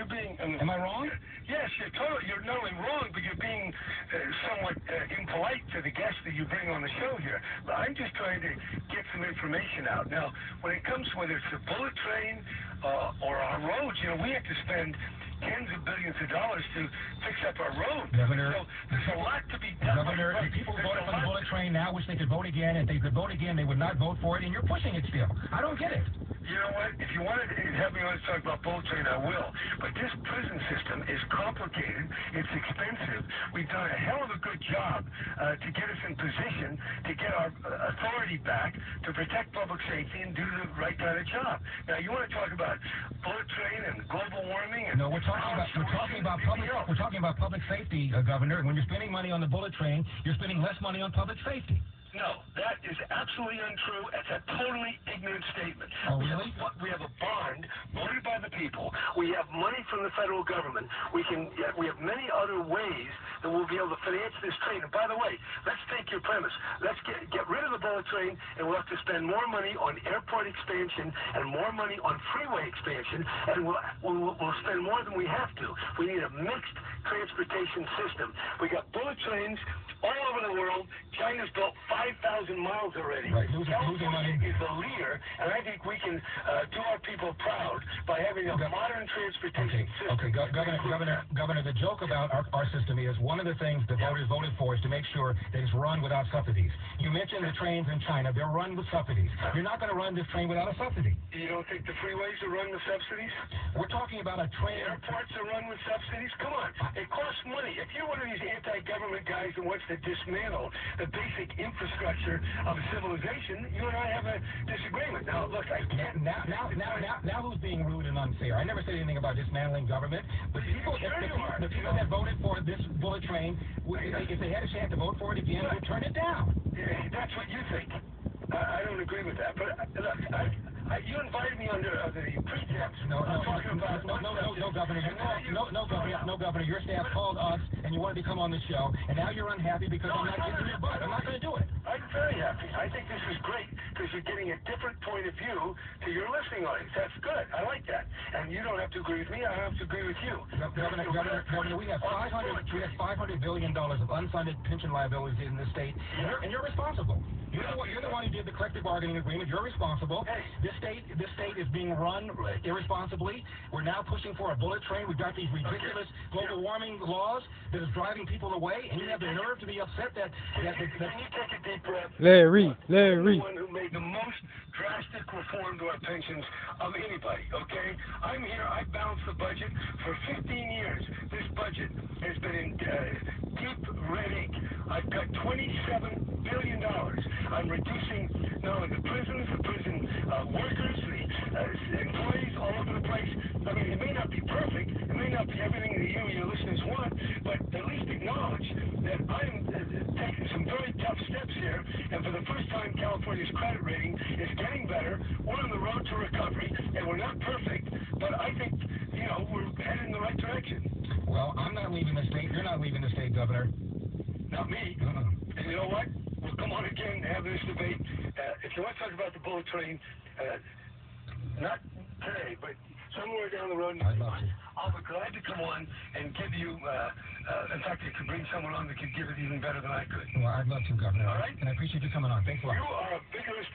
you're being... Am I wrong? Yes, you're not only wrong, but you're being somewhat impolite to the guests that you bring on the show here. I'm just trying to get some information out. Now, when it comes to whether it's the bullet train or our roads, we have to spend tens of billions of dollars to fix up our roads. Governor, so there's a lot to be done. Governor, the people who voted for the bullet train now wish they could vote again. If they could vote again, they would not vote for it, and you're pushing it still. I don't get it. You know what? If you wanted to have me on to talk about bullet train, I will. But this prison system is complicated. It's expensive. We've done a hell of a good job to get us in position to get our authority back to protect public safety and do the right kind of job. Now, you want to talk about bullet train and global warming? And no, we're talking about public safety, Governor. When you're spending money on the bullet train, you're spending less money on public safety. No, that is absolutely untrue. It's a totally ignorant statement. Oh, really? We have a bond voted by the people. We have money from the federal government. We have many other ways that we'll be able to finance this train. And by the way, let's take your premise. Let's get rid of the bullet train, and we'll have to spend more money on airport expansion and more money on freeway expansion, and we'll spend more than we have to. We need a mixed transportation system. We got bullet trains all over the world. China's built 5,000 miles already. Right, losing money. Is the leader, and I think we can do our people proud by having a modern transportation system. Okay, Governor, the joke about our system is one of the things the voters voted for is to make sure that it's run without subsidies. You mentioned the trains in China. They're run with subsidies. You're not going to run this train without a subsidy. You don't think the freeways are run with subsidies? We're talking about a train. Airports are run with subsidies? Come on. It costs money. If you're one of these anti-government guys who wants to dismantle the basic infrastructure of civilization, you and I have a disagreement. Now, look, I can't... Now who's being rude and unfair? I never said anything about dismantling government, but the people that voted for this bullet train, if they had a chance to vote for it again, would turn it down. Yeah, that's what you think. I don't agree with that, but look, you invited me under the pretense. No, Governor. Your staff called us, and you wanted to come on the show, and now you're unhappy because I'm not kicking your butt. I'm not going to do it. I'm very happy. I think this is great because you're getting a different point of view to your listening audience. That's good. I like that. And you don't have to agree with me. I don't have to agree with you. Governor, we have $500 billion of unfunded pension liabilities in the state, and you're responsible. You're the one who did the collective bargaining agreement. You're responsible. Hey. This state is being run irresponsibly. We're now pushing for a bullet train. We've got these ridiculous global warming laws that is driving people away, and you have the nerve to be upset that Can you take a deep breath? Larry. The one who made the most drastic reform to our pensions of anybody, okay? I'm here. I balanced the budget for 15 years. This budget has been in deep red ink. I've got $27 billion. I'm reducing not only the prisons, the prison workers, the employees all over the place. I mean, it may not be perfect. It may not be everything that you and your listeners want, but at least acknowledge that I'm taking some very tough steps here, and for the first time, California's credit rating is getting better. We're on the road to recovery, and we're not perfect, but I think, we're headed in the right direction. Well, I'm not leaving the state. You're not leaving the state, Governor. Not me. And you know what? We'll come on again and have this debate. If you want to talk about the bullet train, not today, but somewhere down the road, I'll be glad to come on and give you, in fact, you could bring someone on that could give it even better than I could. Well, I'd love to, Governor. All right? And I appreciate you coming on. Thanks a lot. You are a vigorous